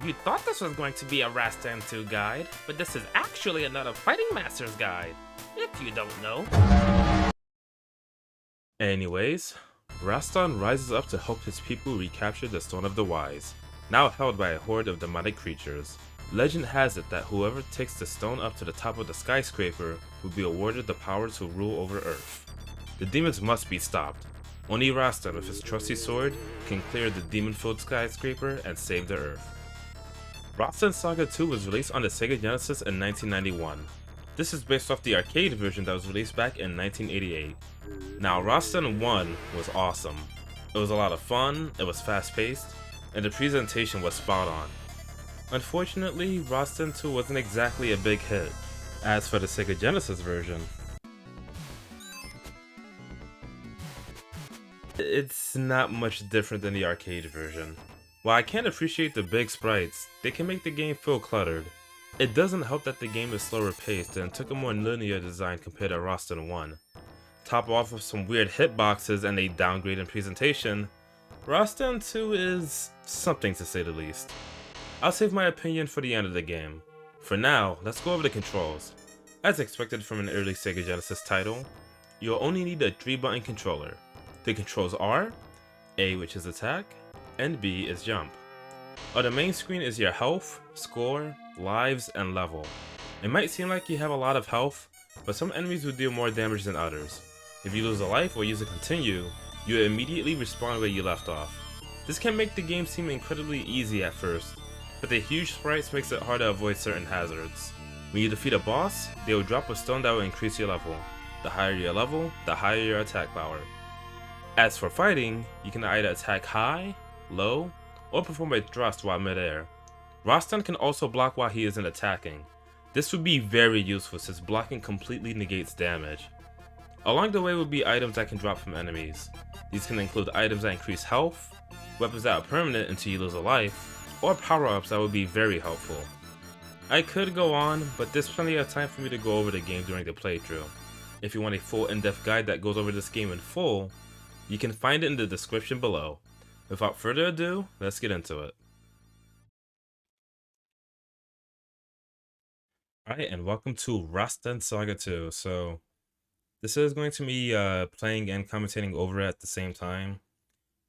You thought this was going to be a Rastan 2 guide, but this is actually another Fighting Masters guide, if you don't know. Anyways, Rastan rises up to help his people recapture the Stone of the Wise, now held by a horde of demonic creatures. Legend has it that whoever takes the stone up to the top of the skyscraper will be awarded the power to rule over Earth. The demons must be stopped. Only Rastan with his trusty sword can clear the demon-filled skyscraper and save the Earth. Rastan Saga II was released on the Sega Genesis in 1991. This is based off the arcade version that was released back in 1988. Now, Rastan 1 was awesome. It was a lot of fun, it was fast-paced, and the presentation was spot on. Unfortunately, Rastan 2 wasn't exactly a big hit. As for the Sega Genesis version, it's not much different than the arcade version. While I can't appreciate the big sprites, they can make the game feel cluttered. It doesn't help that the game is slower paced and took a more linear design compared to Rastan 1. Top off with some weird hitboxes and a downgrade in presentation, Rastan 2 is something to say the least. I'll save my opinion for the end of the game. For now, let's go over the controls. As expected from an early Sega Genesis title, you'll only need a 3-button controller. The controls are A, which is attack, and B is jump. On the main screen is your health, score, lives, and level. It might seem like you have a lot of health, but some enemies will deal more damage than others. If you lose a life or use a continue, you immediately respawn where you left off. This can make the game seem incredibly easy at first, but the huge sprites makes it hard to avoid certain hazards. When you defeat a boss, they will drop a stone that will increase your level. The higher your level, the higher your attack power. As for fighting, you can either attack high, low, or perform a thrust while midair. Rastan can also block while he isn't attacking. This would be very useful since blocking completely negates damage. Along the way will be items that can drop from enemies. These can include items that increase health, weapons that are permanent until you lose a life, or power-ups that would be very helpful. I could go on, but there's plenty of time for me to go over the game during the playthrough. If you want a full in-depth guide that goes over this game in full, you can find it in the description below. Without further ado, let's get into it. Alright, and welcome to Rastan Saga II. So, this is going to be playing and commentating over it at the same time.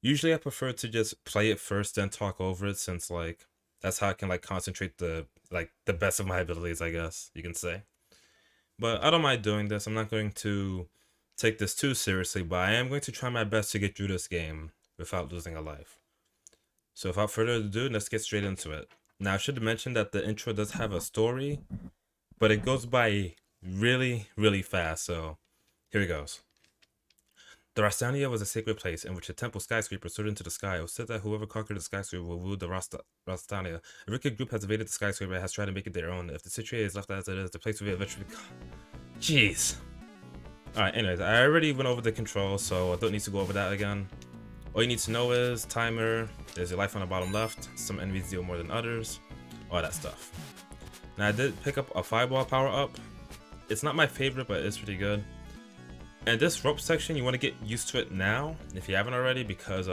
Usually I prefer to just play it first, then talk over it, since that's how I can concentrate the best of my abilities, I guess you can say. But I don't mind doing this. I'm not going to take this too seriously, but I am going to try my best to get through this game without losing a life. So without further ado, let's get straight into it. Now I should mention that the intro does have a story, but it goes by really, really fast, so here it goes. The Rastania was a sacred place in which a temple skyscraper soared into the sky. It was said that whoever conquered the skyscraper will rule the Rastania. A wicked group has invaded the skyscraper and has tried to make it their own. If the situation is left as it is, the place will eventually become... Jeez. Alright, anyways, I already went over the controls, so I don't need to go over that again. All you need to know is timer, there's your life on the bottom left, some enemies deal more than others, all that stuff. Now I did pick up a fireball power up. It's not my favorite, but it's pretty good. And this rope section, you want to get used to it now, if you haven't already, because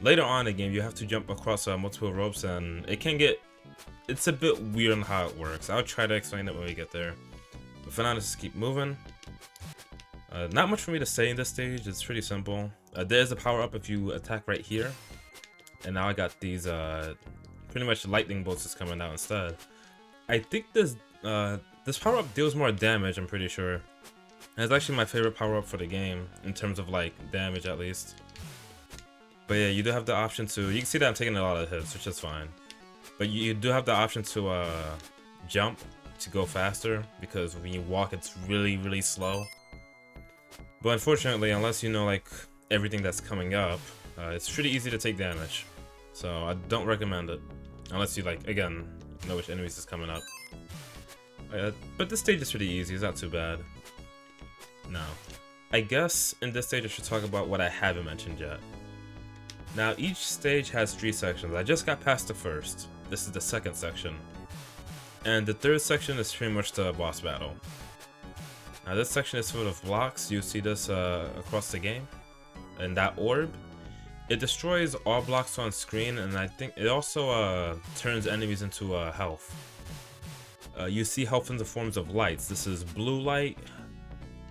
later on in the game you have to jump across multiple ropes, and it's a bit weird on how it works. I'll try to explain it when we get there. But for now, let's just keep moving. Not much for me to say in this stage, it's pretty simple. There's a power up if you attack right here. And now I got these pretty much lightning bolts just coming out instead. I think this power up deals more damage, I'm pretty sure. And it's actually my favorite power up for the game, in terms of damage at least. But yeah, you do have the option to, you can see that I'm taking a lot of hits, which is fine. But you do have the option to jump to go faster, because when you walk it's really, really slow. But unfortunately, unless you know everything that's coming up, it's pretty easy to take damage. So I don't recommend it, unless you again, know which enemies is coming up. But this stage is pretty easy, it's not too bad. Now, I guess in this stage I should talk about what I haven't mentioned yet. Now, each stage has 3 sections. I just got past the first. This is the second section. And the third section is pretty much the boss battle. Now, this section is full of blocks. You see this across the game. And that orb It destroys all blocks on screen, and I think it also turns enemies into health. You see health in the forms of lights. This is blue light,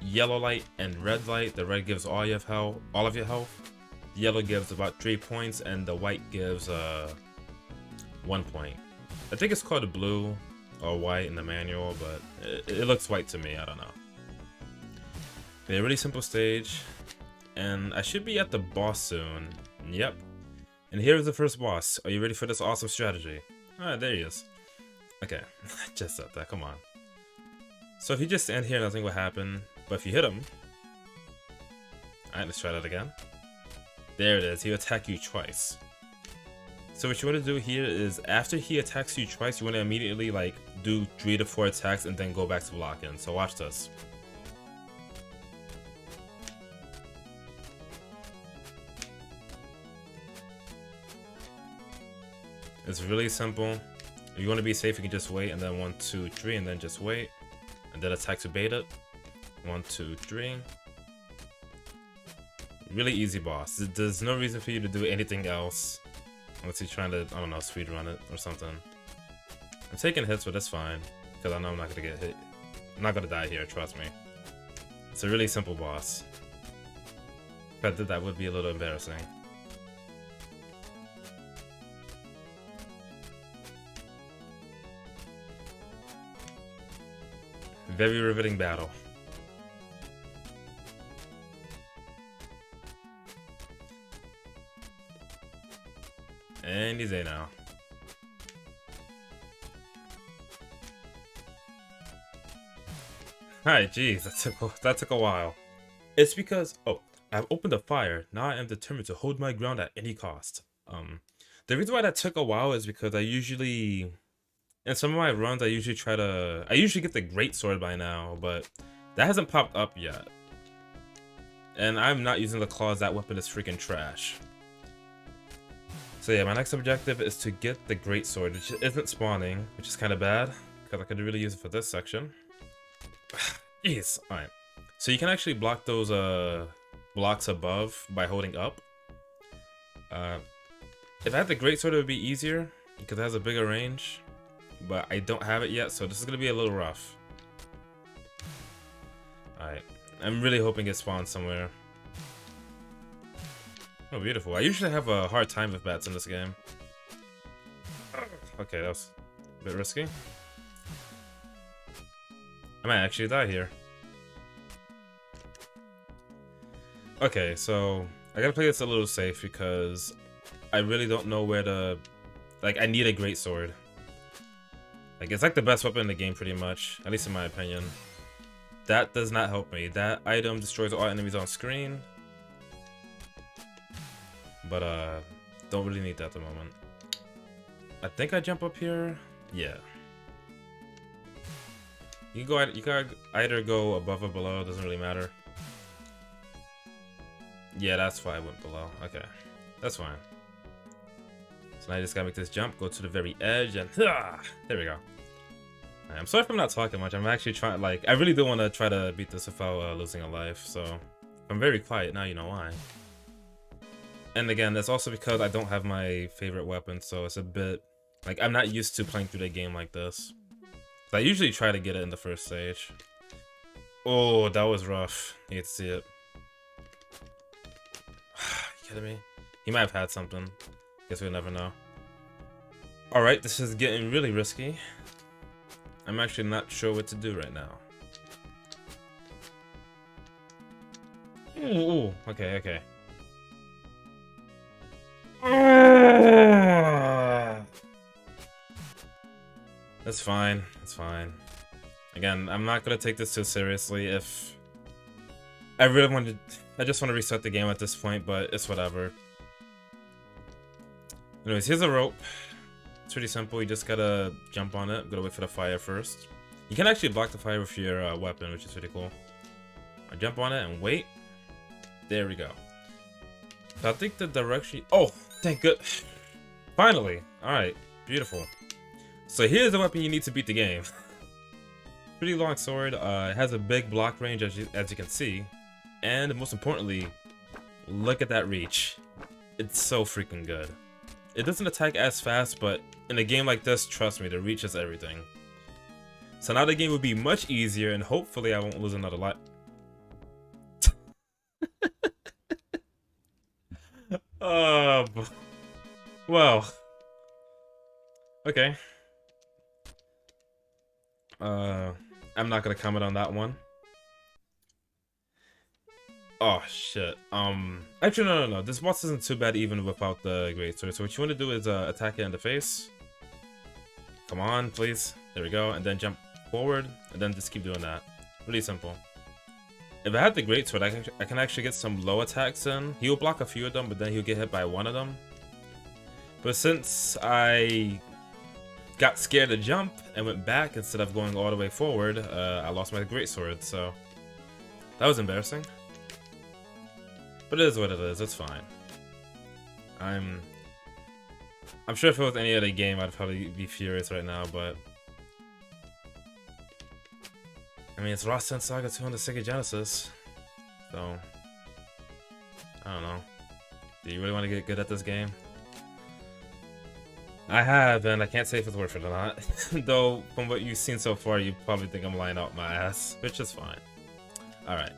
yellow light, and red light. The red gives all of your health. The yellow gives about 3 points, and the white gives 1 point. I think it's called blue or white in the manual, but it looks white to me. I don't know. But a really simple stage, and I should be at the boss soon. Yep. And here's the first boss. Are you ready for this awesome strategy? Alright, there he is. Okay, just said that, come on. So if you just stand here, nothing will happen. But if you hit him... Alright, let's try that again. There it is, he'll attack you twice. So what you want to do here is, after he attacks you twice, you want to immediately, like, do 3 to 4 attacks and then go back to blocking. So watch this. It's really simple. If you want to be safe, you can just wait and then 1, 2, 3 and then just wait. And then attack to bait it. 1, 2, 3. Really easy boss. There's no reason for you to do anything else. Unless you're trying to, I don't know, speedrun it or something. I'm taking hits, but that's fine. Because I know I'm not going to get hit. I'm not going to die here, trust me. It's a really simple boss. If I did that, would be a little embarrassing. Very riveting battle. And he's A now. Alright, jeez, that took a while. It's because, I've opened a fire. Now I am determined to hold my ground at any cost. The reason why that took a while is because I usually, in some of my runs, I usually get the great sword by now, but that hasn't popped up yet. And I'm not using the claws. That weapon is freaking trash. So yeah, my next objective is to get the great sword, which isn't spawning, which is kind of bad, because I could really use it for this section. Jeez, alright. So you can actually block those blocks above by holding up. If I had the great sword, it would be easier, because it has a bigger range. But I don't have it yet, so this is going to be a little rough. Alright, I'm really hoping it spawns somewhere. Oh, beautiful. I usually have a hard time with bats in this game. Okay, that was a bit risky. I might actually die here. Okay, so I gotta play this a little safe because I really don't know where to... Like, I need a great sword. Like, it's like the best weapon in the game pretty much, at least in my opinion. That does not help me. That item destroys all enemies on screen. But, don't really need that at the moment. I think I jump up here. Yeah. You can either go above or below, doesn't really matter. Yeah, that's why I went below. Okay. That's fine. So now I just gotta make this jump, go to the very edge, and there we go. I'm sorry if I'm not talking much. I'm actually trying, like, I really do want to try to beat this without losing a life, so I'm very quiet now, you know why. And again, that's also because I don't have my favorite weapon, so it's a bit, like, I'm not used to playing through the game like this. So I usually try to get it in the first stage. Oh, that was rough. You get to see it. You kidding me? He might have had something. Guess we'll never know. Alright, this is getting really risky. I'm actually not sure what to do right now. Ooh, okay, okay. That's fine, that's fine. Again, I'm not gonna take this too seriously. If I really wanted, I just want to reset the game at this point, but it's whatever. Anyways, here's a rope. It's pretty simple. You just gotta jump on it. Gotta wait for the fire first. You can actually block the fire with your weapon, which is pretty cool. I jump on it and wait. There we go. So I think the direction... Oh, thank good. Finally. Alright, beautiful. So here's the weapon you need to beat the game. Pretty long sword. It has a big block range, as you can see. And most importantly, look at that reach. It's so freaking good. It doesn't attack as fast, but in a game like this, trust me, the reach is everything. So now the game will be much easier, and hopefully I won't lose another life. Well. Okay. I'm not gonna comment on that one. Oh shit. Actually no. This boss isn't too bad even without the great sword. So what you want to do is attack it in the face. Come on, please. There we go. And then jump forward, and then just keep doing that. Really simple. If I had the great sword, I can actually get some low attacks in. He'll block a few of them, but then he'll get hit by one of them. But since I got scared to jump and went back instead of going all the way forward, I lost my great sword. So that was embarrassing. But it is what it is. It's fine. I'm sure if it was any other game, I'd probably be furious right now, but I mean, it's Rastan Saga II on the Sega Genesis, so I don't know. Do you really want to get good at this game? I have, and I can't say if it's worth it or not. Though, from what you've seen so far, you probably think I'm lying out my ass, which is fine. Alright.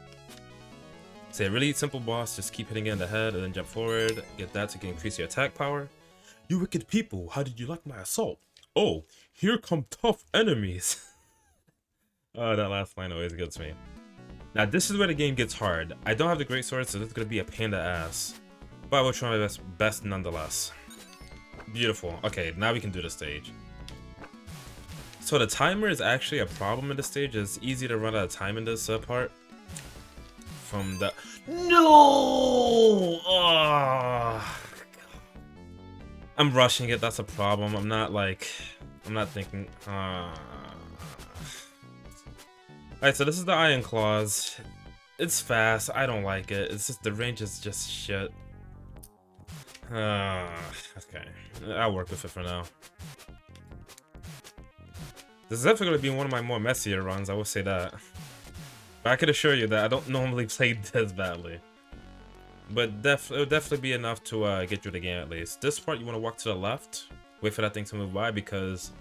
So a really simple boss, just keep hitting it in the head and then jump forward. Get that to increase your attack power. You wicked people, how did you like my assault? Oh, here come tough enemies. Oh, that last line always gets me. Now this is where the game gets hard. I don't have the great sword, so this is going to be a pain in the ass. But I will try my best nonetheless. Beautiful. Okay, now we can do the stage. So the timer is actually a problem in the stage. It's easy to run out of time in this part. From the... No! Oh. I'm rushing it, that's a problem. I'm not thinking... Alright, so this is the Iron Claws. It's fast, I don't like it. It's just, the range is just shit. Okay, I'll work with it for now. This is definitely going to be one of my more messier runs, I will say that. But I can assure you that I don't normally play this badly. But it'll definitely be enough to get through the game at least. This part, you want to walk to the left, wait for that thing to move by, because,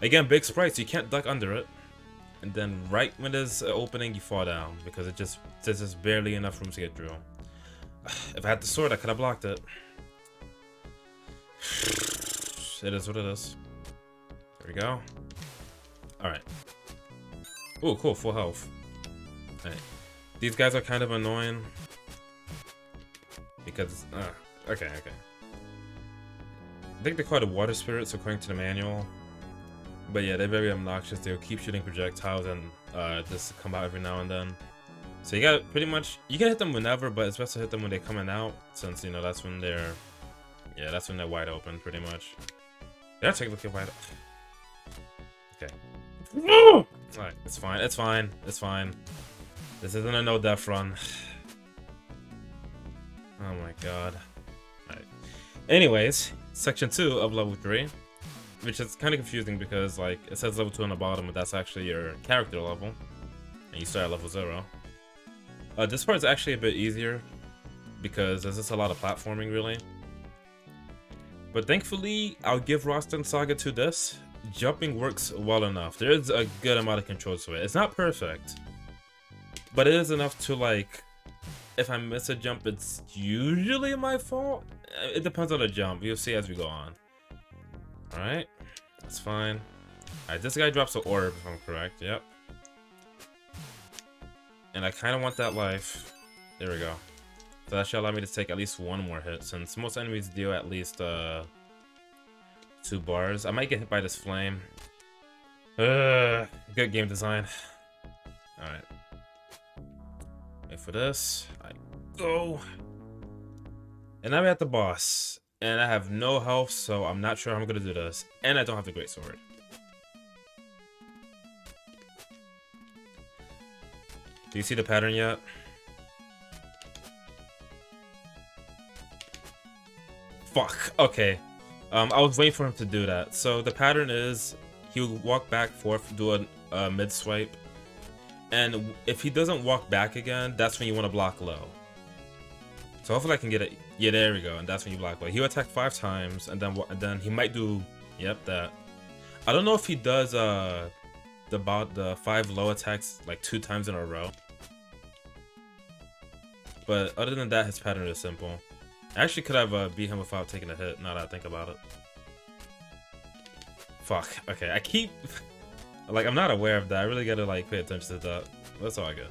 again, big sprites, you can't duck under it. And then right when there's an opening, you fall down, because there's just barely enough room to get through. If I had the sword, I could have blocked it. It is what it is. There we go. Alright. Oh, cool, full health. Alright. These guys are kind of annoying. Because, okay. I think they're called the water spirits according to the manual. But yeah, they're very obnoxious. They'll keep shooting projectiles and just come out every now and then. So you got pretty much, you can hit them whenever, but it's best to hit them when they're coming out, since, you know, that's when they're wide open, pretty much. Yeah, technically wide open. Okay. Alright, it's fine. This isn't a no-death run. Oh my god. Alright. Anyways, section 2 of level 3. Which is kind of confusing because, like, it says level 2 on the bottom, but that's actually your character level. And you start at level 0. This part is actually a bit easier because there's just a lot of platforming, really. But thankfully, I'll give Rastan Saga II this. Jumping works well enough. There is a good amount of control to it. It's not perfect, but it is enough to, like, if I miss a jump, it's usually my fault. It depends on the jump. You'll see as we go on. Alright, that's fine. Alright, this guy drops an orb, if I'm correct. Yep. And I kind of want that life. There we go. So that should allow me to take at least one more hit, since most enemies deal at least 2 bars. I might get hit by this flame. Good game design. Alright. Wait for this. I go. And now we're at the boss. And I have no health, so I'm not sure how I'm gonna do this. And I don't have the great sword. Do you see the pattern yet? Fuck. Okay. I was waiting for him to do that. So the pattern is he'll walk back, forth, do a mid swipe, and if he doesn't walk back again, that's when you want to block low. So hopefully I can get it Yeah, there we go, and that's when you block. Like he'll attack 5 times, and then he might do, yep, that. I don't know if he does the 5 low attacks like 2 times in a row, but other than that, his pattern is simple. I actually could have beat him without taking a hit. Now that I think about it. Fuck. Okay, I keep like I'm not aware of that. I really gotta like pay attention to that. That's all I get.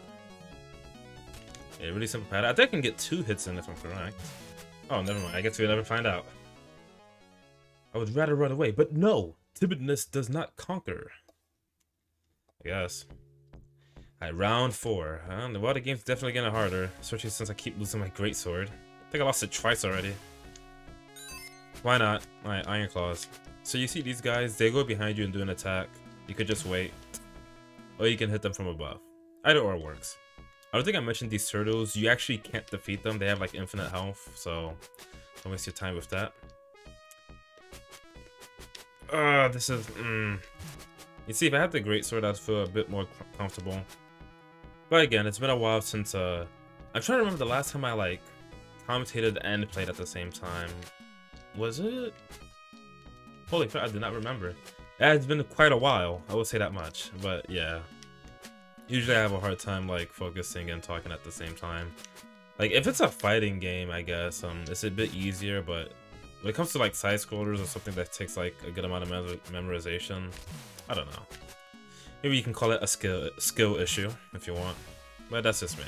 Yeah, really simple pattern. I think I can get 2 hits in if I'm correct. Oh, never mind. I guess we'll never find out. I would rather run away, but no! Timidness does not conquer. I guess. Alright, round 4. Well, the game's definitely getting harder, especially since I keep losing my greatsword. I think I lost it twice already. Why not? Alright, Iron Claws. So you see these guys, they go behind you and do an attack. You could just wait. Or you can hit them from above. Either or works. I don't think I mentioned these turtles. You actually can't defeat them. They have like infinite health, so don't waste your time with that. This is... You see, if I had the greatsword, I'd feel a bit more comfortable. But again, it's been a while since... I'm trying to remember the last time I like commentated and played at the same time. Was it? Holy crap, I did not remember. It's been quite a while, I will say that much. But yeah. Usually I have a hard time like focusing and talking at the same time. Like if it's a fighting game, I guess it's a bit easier, but when it comes to like side scrollers or something that takes like a good amount of memorization, I don't know. Maybe you can call it a skill issue if you want, but that's just me.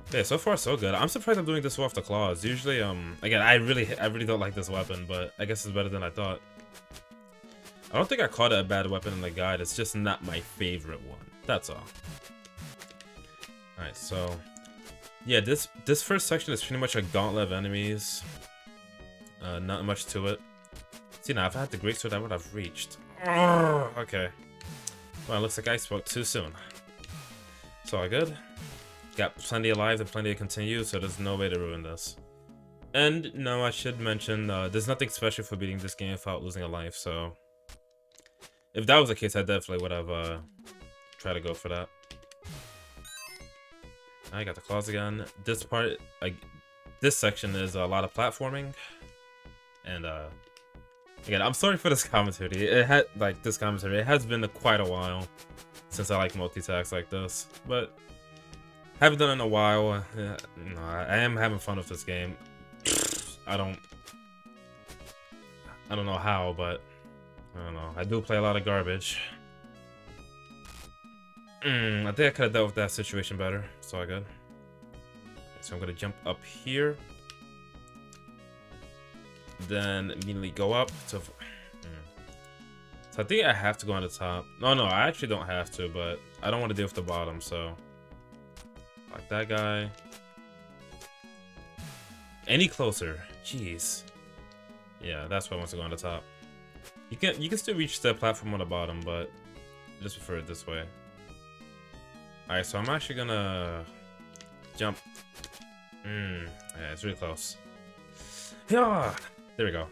Okay, so far so good. I'm surprised I'm doing this well off the claws. Usually, again, I really don't like this weapon, but I guess it's better than I thought. I don't think I called it a bad weapon in the guide. It's just not my favorite one. That's all. Alright, so yeah, this first section is pretty much a gauntlet of enemies. Not much to it. See, now if I had the greatsword, I would have reached. Okay. Well, it looks like I spoke too soon. It's all good. Got plenty of lives and plenty to continue, so there's no way to ruin this. And no, I should mention, there's nothing special for beating this game without losing a life, so if that was the case, I definitely would have tried to go for that. I got the claws again. This part, this section is a lot of platforming, and again, I'm sorry for this commentary. It has been quite a while since I like multi-attacks like this, but haven't done it in a while. No, I am having fun with this game. I don't know how, but I don't know. I do play a lot of garbage. I think I could have dealt with that situation better. It's all good. Okay, so I'm gonna jump up here, then immediately go up to. So I think I have to go on the top. No, I actually don't have to, but I don't want to deal with the bottom, so like that guy. Any closer? Jeez. Yeah, that's why I want to go on the top. You can still reach the platform on the bottom, but I just prefer it this way. Alright, so I'm actually gonna jump. Yeah, it's really close. Yeah, there we go.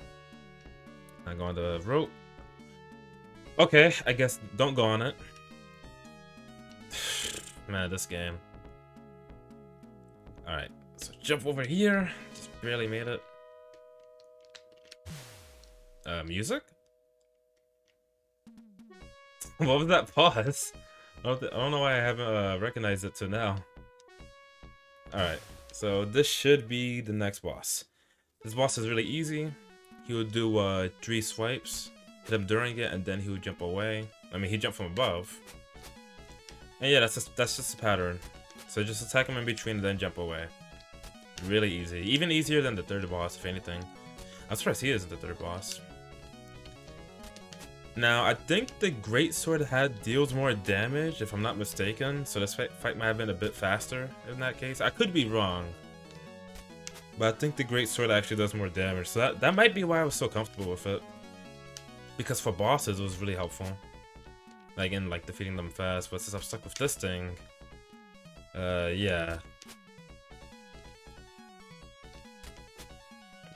I go on the rope. Okay, I guess don't go on it. Man, this game. Alright, so jump over here. Just barely made it. Music? What was that pause? I don't know why I haven't recognized it till now. Alright, so this should be the next boss. This boss is really easy. He would do 3 swipes, hit him during it, and then he would jump away. I mean, he jumped from above. And yeah, that's just the pattern. So just attack him in between and then jump away. Really easy. Even easier than the third boss, if anything. I'm surprised he isn't the third boss. Now, I think the greatsword deals more damage, if I'm not mistaken, so this fight might have been a bit faster in that case. I could be wrong, but I think the greatsword actually does more damage, so that might be why I was so comfortable with it. Because for bosses, it was really helpful. Like, in, like, defeating them fast, but since I'm stuck with this thing, yeah.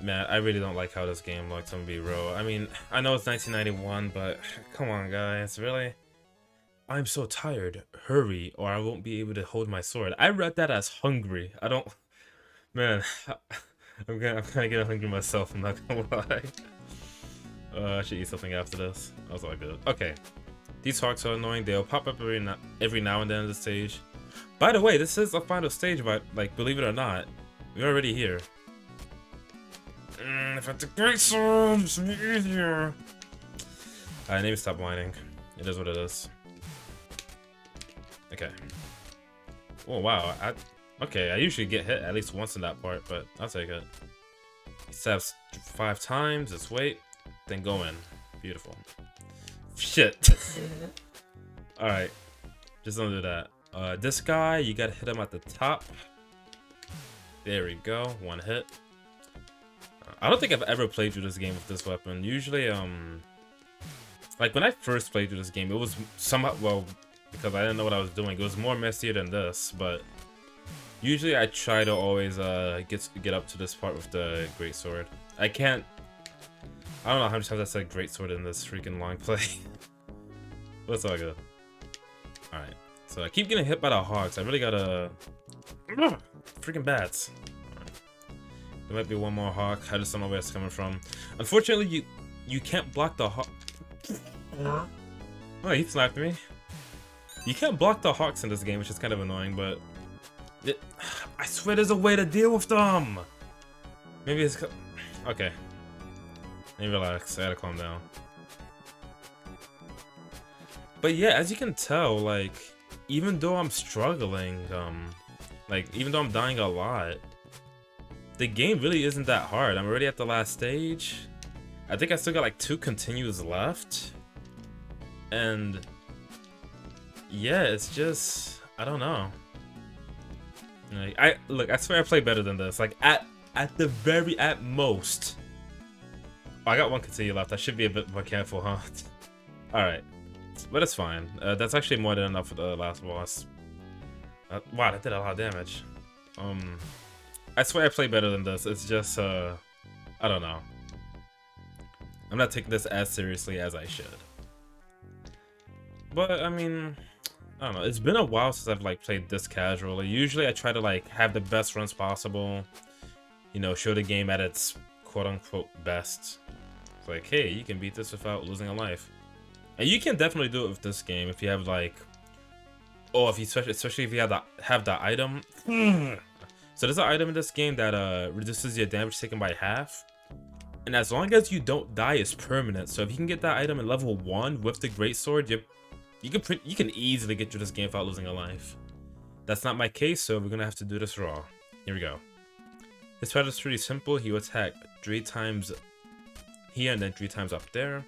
Man, I really don't like how this game looks, I'm gonna be real. I mean, I know it's 1991, but come on, guys, really? I'm so tired. Hurry, or I won't be able to hold my sword. I read that as hungry. I don't... Man, I'm kind of getting hungry myself, I'm not gonna lie. I should eat something after this. That was all good. Okay. These hawks are annoying. They'll pop up every now and then in the stage. By the way, this is the final stage, but like, believe it or not, we're already here. If I took great sword, it's easier. Alright, maybe stop whining. It is what it is. Okay. Oh wow. Okay, I usually get hit at least once in that part, but I'll take it. Steps 5 times. Let's wait. Then go in. Beautiful. Shit. Alright. Just don't do that. This guy, you gotta hit him at the top. There we go. One hit. I don't think I've ever played through this game with this weapon. Usually, like when I first played through this game, it was somehow, well, because I didn't know what I was doing, it was more messier than this, but usually I try to always get up to this part with the greatsword. I don't know how many times I said greatsword in this freaking long play. But it's all good. Alright, so I keep getting hit by the hogs. I really gotta... freaking bats. Alright. There might be one more hawk. I just don't know where it's coming from. Unfortunately, you can't block the hawk. Oh, he slapped me. You can't block the hawks in this game, which is kind of annoying, but... I swear there's a way to deal with them! Maybe it's... Okay. Let me relax. I gotta calm down. But yeah, as you can tell, like, even though I'm struggling, like, even though I'm dying a lot, the game really isn't that hard. I'm already at the last stage. I think I still got like 2 continues left. And yeah, it's just, I don't know. Like, I swear I play better than this. Like at most. Oh, I got 1 continue left. I should be a bit more careful, huh? Alright. But it's fine. That's actually more than enough for the last boss. Wow, that did a lot of damage. I swear I play better than this. It's just, I don't know. I'm not taking this as seriously as I should. But, I mean, I don't know. It's been a while since I've, like, played this casually. Usually I try to, like, have the best runs possible. You know, show the game at its quote-unquote best. It's like, hey, you can beat this without losing a life. And you can definitely do it with this game if you have, like... Oh, especially if you have the item. So there's an item in this game that reduces your damage taken by half. And as long as you don't die, it's permanent. So if you can get that item in level 1 with the greatsword, you can easily get through this game without losing a life. That's not my case, so we're gonna have to do this raw. Here we go. This pattern is pretty simple. You attack 3 times here and then 3 times up there.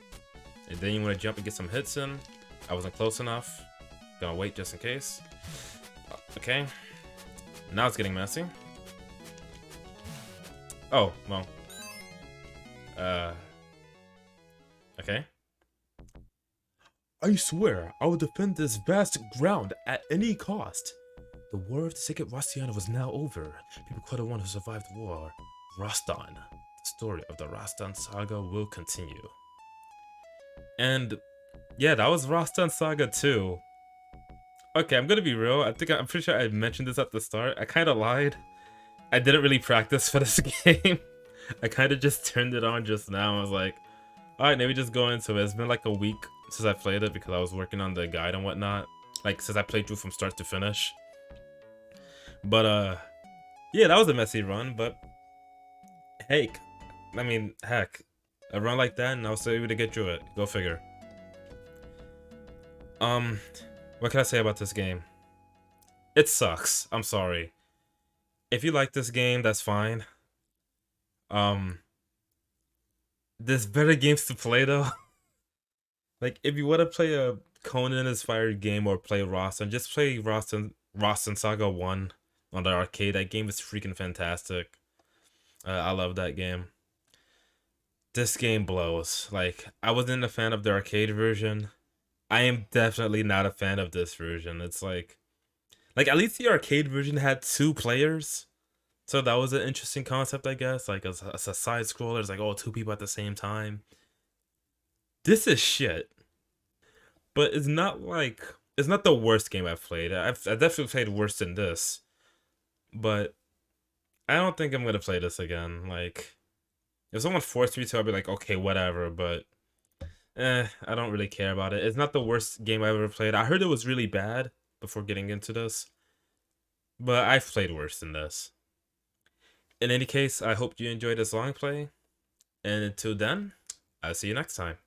And then you want to jump and get some hits in. I wasn't close enough. Gonna wait just in case. Okay. Now it's getting messy. Oh, well. Okay. I swear, I will defend this vast ground at any cost. The war of the Sacred Rastan was now over. People call the one who survived the war Rastan. The story of the Rastan Saga will continue. And yeah, that was Rastan Saga II. Okay, I'm gonna be real. I'm pretty sure I mentioned this at the start. I kind of lied. I didn't really practice for this game. I kind of just turned it on just now. I was like, alright, maybe just go into it. It's been like a week since I played it because I was working on the guide and whatnot. Like, since I played through from start to finish. But, yeah, that was a messy run, but... Heck, a run like that and I was able to get through it. Go figure. What can I say about this game? It sucks. I'm sorry. If you like this game, that's fine. There's better games to play though. Like, if you want to play a Conan-inspired game or play Rastan, just play Rastan Saga I on the arcade. That game is freaking fantastic. I love that game. This game blows. Like, I wasn't a fan of the arcade version. I am definitely not a fan of this version. It's like at least the arcade version had 2 players. So that was an interesting concept, I guess. Like, as a side scroller, it's like, oh, 2 people at the same time. This is shit. But it's not the worst game I've played. I've definitely played worse than this. But I don't think I'm gonna play this again. Like, if someone forced me to, I'd be like, okay, whatever. But I don't really care about it. It's not the worst game I've ever played. I heard it was really bad before getting into this, but I've played worse than this. In any case, I hope you enjoyed this long play, and until then, I'll see you next time.